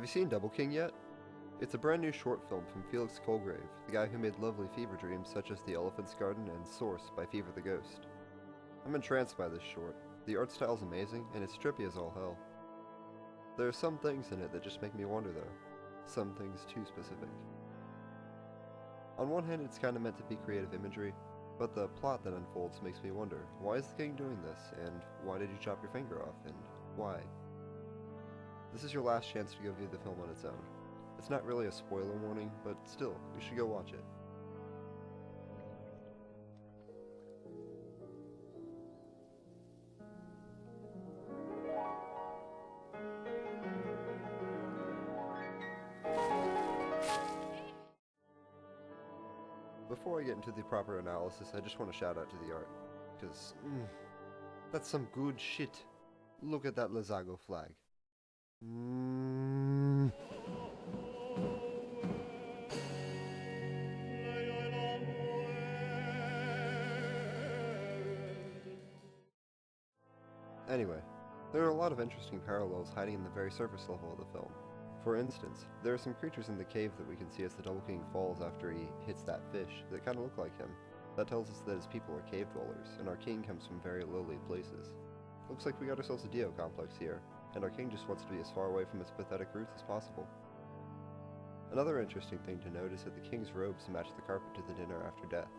Have you seen Doubleking yet? It's a brand new short film from Felix Colgrave, the guy who made lovely fever dreams such as The Elephant's Garden and Source by Fever the Ghost. I'm entranced by this short. The art style's amazing, and it's trippy as all hell. There are some things in it that just make me wonder though. Some things too specific. On one hand, it's kinda meant to be creative imagery, but the plot that unfolds makes me wonder, why is the king doing this, and why did you chop your finger off, and why? This is your last chance to go view the film on its own. It's not really a spoiler warning, but still, you should go watch it. Before I get into the proper analysis, I just want to shout out to the art, because, that's some good shit. Look at that Lazago flag. Anyway, there are a lot of interesting parallels hiding in the very surface level of the film. For instance, there are some creatures in the cave that we can see as the Doubleking falls after he hits that fish that kind of look like him. That tells us that his people are cave dwellers, and our king comes from very lowly places. Looks like we got ourselves a Dio complex here, and our king just wants to be as far away from his pathetic roots as possible. Another interesting thing to note is that the king's robes match the carpet to the dinner after death.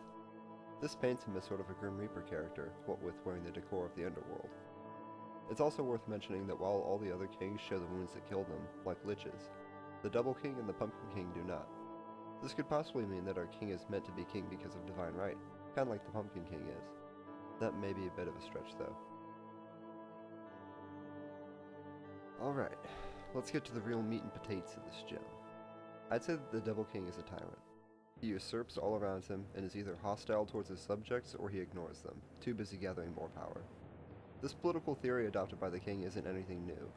This paints him as sort of a Grim Reaper character, what with wearing the decor of the underworld. It's also worth mentioning that while all the other kings show the wounds that killed them, like liches, the Doubleking and the Pumpkin King do not. This could possibly mean that our king is meant to be king because of divine right, kinda like the Pumpkin King is. That may be a bit of a stretch though. Alright, let's get to the real meat and potatoes of this gem. I'd say that the Doubleking is a tyrant. He usurps all around him and is either hostile towards his subjects or he ignores them, too busy gathering more power. This political theory adopted by the king isn't anything new.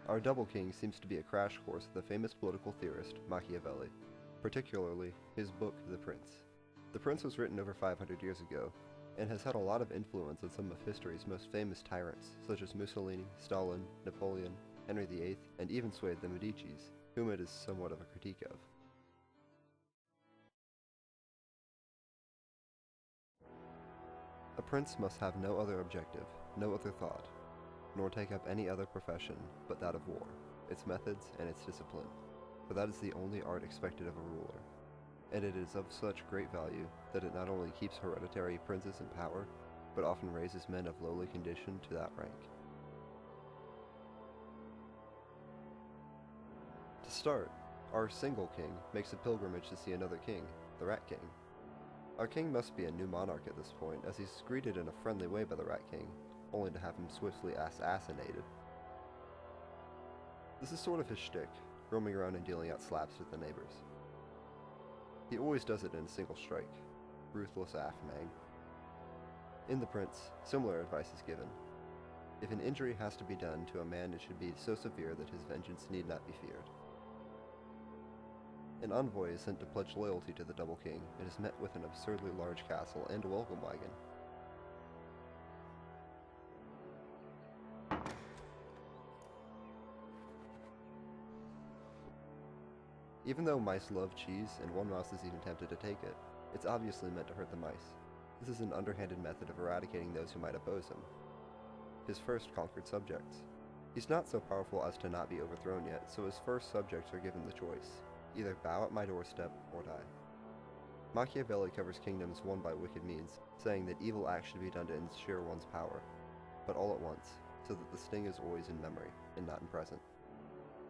Our Doubleking seems to be a crash course of the famous political theorist Machiavelli, particularly his book The Prince. The Prince was written over 500 years ago, and has had a lot of influence on some of history's most famous tyrants, such as Mussolini, Stalin, Napoleon, Henry VIII, and even swayed the Medicis, whom it is somewhat of a critique of. A prince must have no other objective, no other thought, nor take up any other profession but that of war, its methods and its discipline, for that is the only art expected of a ruler, and it is of such great value that it not only keeps hereditary princes in power, but often raises men of lowly condition to that rank. To start, our single king makes a pilgrimage to see another king, the Rat King. Our king must be a new monarch at this point, as he's greeted in a friendly way by the Rat King, only to have him swiftly assassinated. This is sort of his shtick, roaming around and dealing out slaps with the neighbors. He always does it in a single strike. Ruthless Afmang. In The Prince, similar advice is given. If an injury has to be done to a man, it should be so severe that his vengeance need not be feared. An envoy is sent to pledge loyalty to the Doubleking and is met with an absurdly large castle and a welcome wagon. Even though mice love cheese and one mouse is even tempted to take it, it's obviously meant to hurt the mice. This is an underhanded method of eradicating those who might oppose him. His first conquered subjects. He's not so powerful as to not be overthrown yet, so his first subjects are given the choice. Either bow at my doorstep or die. Machiavelli covers kingdoms won by wicked means, saying that evil acts should be done to ensure one's power, but all at once, so that the sting is always in memory, and not in present.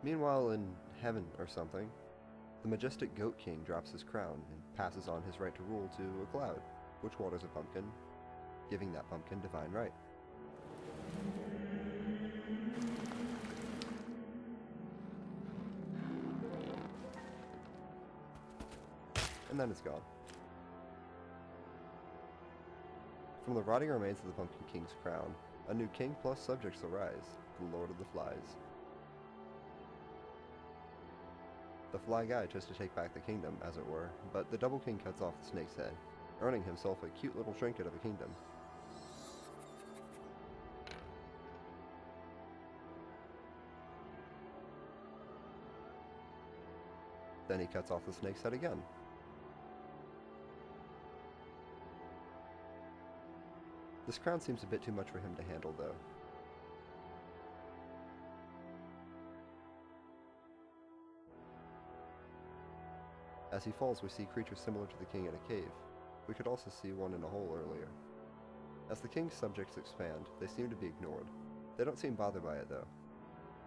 Meanwhile, in heaven or something, the majestic Goat King drops his crown and passes on his right to rule to a cloud, which waters a pumpkin, giving that pumpkin divine right. And then it's gone. From the rotting remains of the Pumpkin King's crown, a new king plus subjects arise, the Lord of the Flies. The Fly Guy tries to take back the kingdom, as it were, but the Doubleking cuts off the snake's head, earning himself a cute little trinket of a kingdom. Then he cuts off the snake's head again. This crown seems a bit too much for him to handle, though. As he falls, we see creatures similar to the king in a cave. We could also see one in a hole earlier. As the king's subjects expand, they seem to be ignored. They don't seem bothered by it, though.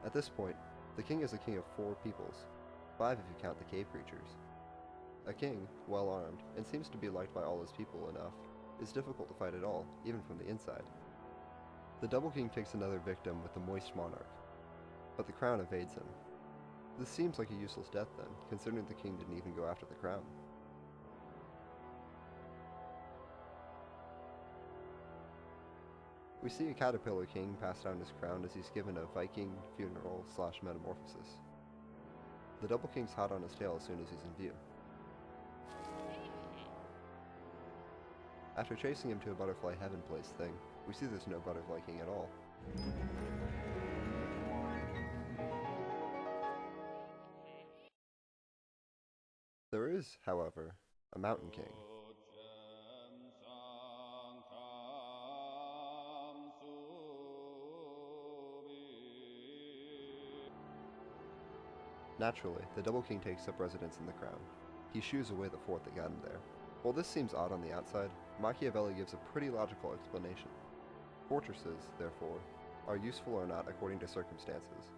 At this point, the king is a king of 4 peoples, 5 if you count the cave creatures. A king, well armed, and seems to be liked by all his people enough, is difficult to fight at all, even from the inside. The Doubleking takes another victim with the Moist Monarch, but the crown evades him. This seems like a useless death then, considering the king didn't even go after the crown. We see a caterpillar king pass down his crown as he's given a Viking funeral / metamorphosis. The Doubleking's hot on his tail as soon as he's in view. After chasing him to a butterfly heaven place thing, we see there's no butterfly king at all. There is, however, a mountain king. Naturally, the Doubleking takes up residence in the crown. He shoos away the fort that got him there. While this seems odd on the outside, Machiavelli gives a pretty logical explanation. Fortresses, therefore, are useful or not according to circumstances.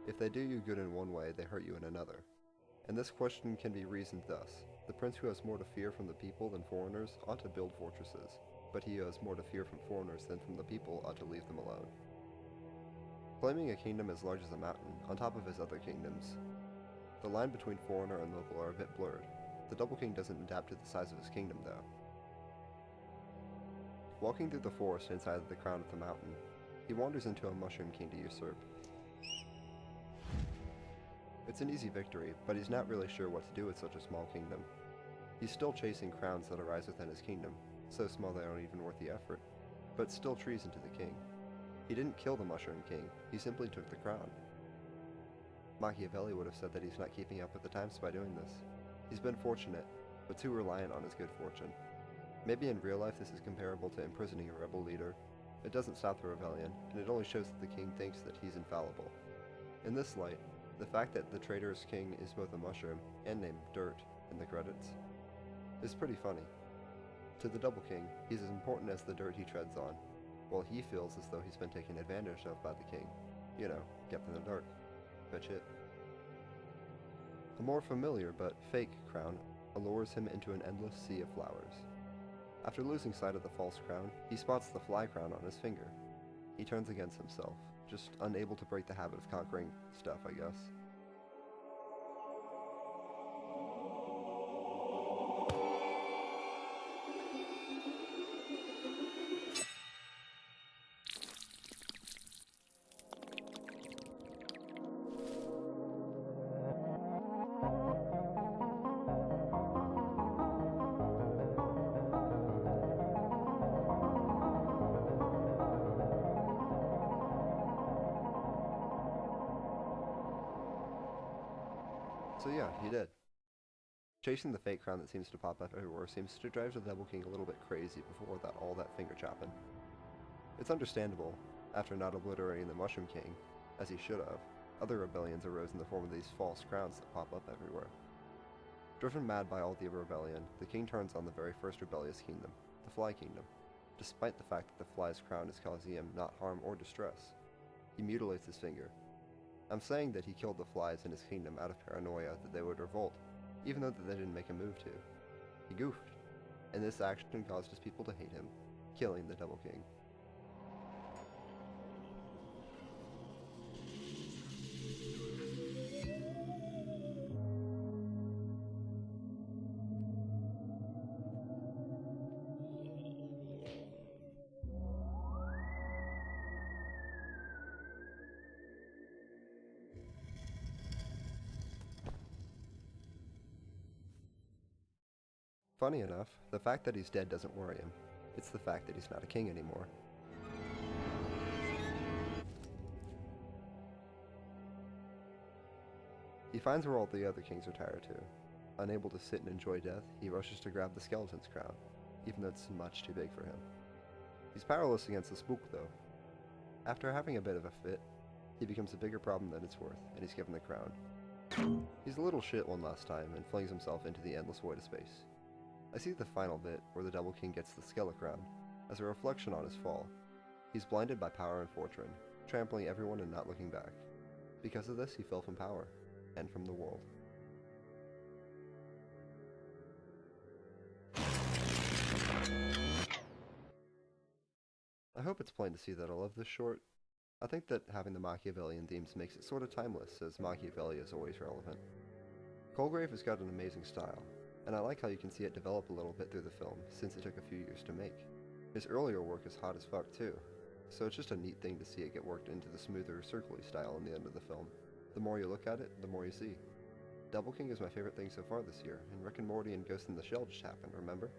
If they do you good in one way, they hurt you in another. And this question can be reasoned thus. The prince who has more to fear from the people than foreigners ought to build fortresses, but he who has more to fear from foreigners than from the people ought to leave them alone. Claiming a kingdom as large as a mountain, on top of his other kingdoms, the line between foreigner and local are a bit blurred. The Doubleking doesn't adapt to the size of his kingdom, though. Walking through the forest inside the crown of the mountain, he wanders into a mushroom king to usurp. It's an easy victory, but he's not really sure what to do with such a small kingdom. He's still chasing crowns that arise within his kingdom, so small they aren't even worth the effort, but still treason to the king. He didn't kill the Mushroom King, he simply took the crown. Machiavelli would have said that he's not keeping up with the times by doing this. He's been fortunate, but too reliant on his good fortune. Maybe in real life this is comparable to imprisoning a rebel leader. It doesn't stop the rebellion, and it only shows that the king thinks that he's infallible. In this light, the fact that the traitorous king is both a mushroom and named Dirt in the credits is pretty funny. To the Doubleking, he's as important as the dirt he treads on, while he feels as though he's been taken advantage of by the king. You know, kept in the dark. Fetch it. A more familiar but fake crown allures him into an endless sea of flowers. After losing sight of the false crown, he spots the fly crown on his finger. He turns against himself, just unable to break the habit of conquering stuff, I guess. So yeah, he did. Chasing the fake crown that seems to pop up everywhere seems to drive the Doubleking a little bit crazy before all that finger chopping. It's understandable, after not obliterating the Mushroom King, as he should have, other rebellions arose in the form of these false crowns that pop up everywhere. Driven mad by all the rebellion, the king turns on the very first rebellious kingdom, the Fly Kingdom, despite the fact that the fly's crown is causing him not harm or distress. He mutilates his finger. I'm saying that he killed the flies in his kingdom out of paranoia that they would revolt, even though they didn't make a move to. He goofed, and this action caused his people to hate him, killing the Doubleking. Funny enough, the fact that he's dead doesn't worry him. It's the fact that he's not a king anymore. He finds where all the other kings retire to. Unable to sit and enjoy death, he rushes to grab the skeleton's crown, even though it's much too big for him. He's powerless against the spook, though. After having a bit of a fit, he becomes a bigger problem than it's worth, and he's given the crown. He's a little shit one last time, and flings himself into the endless void of space. I see the final bit, where the Doubleking gets the Skelecrown, as a reflection on his fall. He's blinded by power and fortune, trampling everyone and not looking back. Because of this, he fell from power, and from the world. I hope it's plain to see that I love this short. I think that having the Machiavellian themes makes it sort of timeless, as Machiavelli is always relevant. Colgrave has got an amazing style, and I like how you can see it develop a little bit through the film, since it took a few years to make. His earlier work is hot as fuck too, so it's just a neat thing to see it get worked into the smoother, circly style in the end of the film. The more you look at it, the more you see. Doubleking is my favorite thing so far this year, and Rick and Morty and Ghost in the Shell just happened, remember?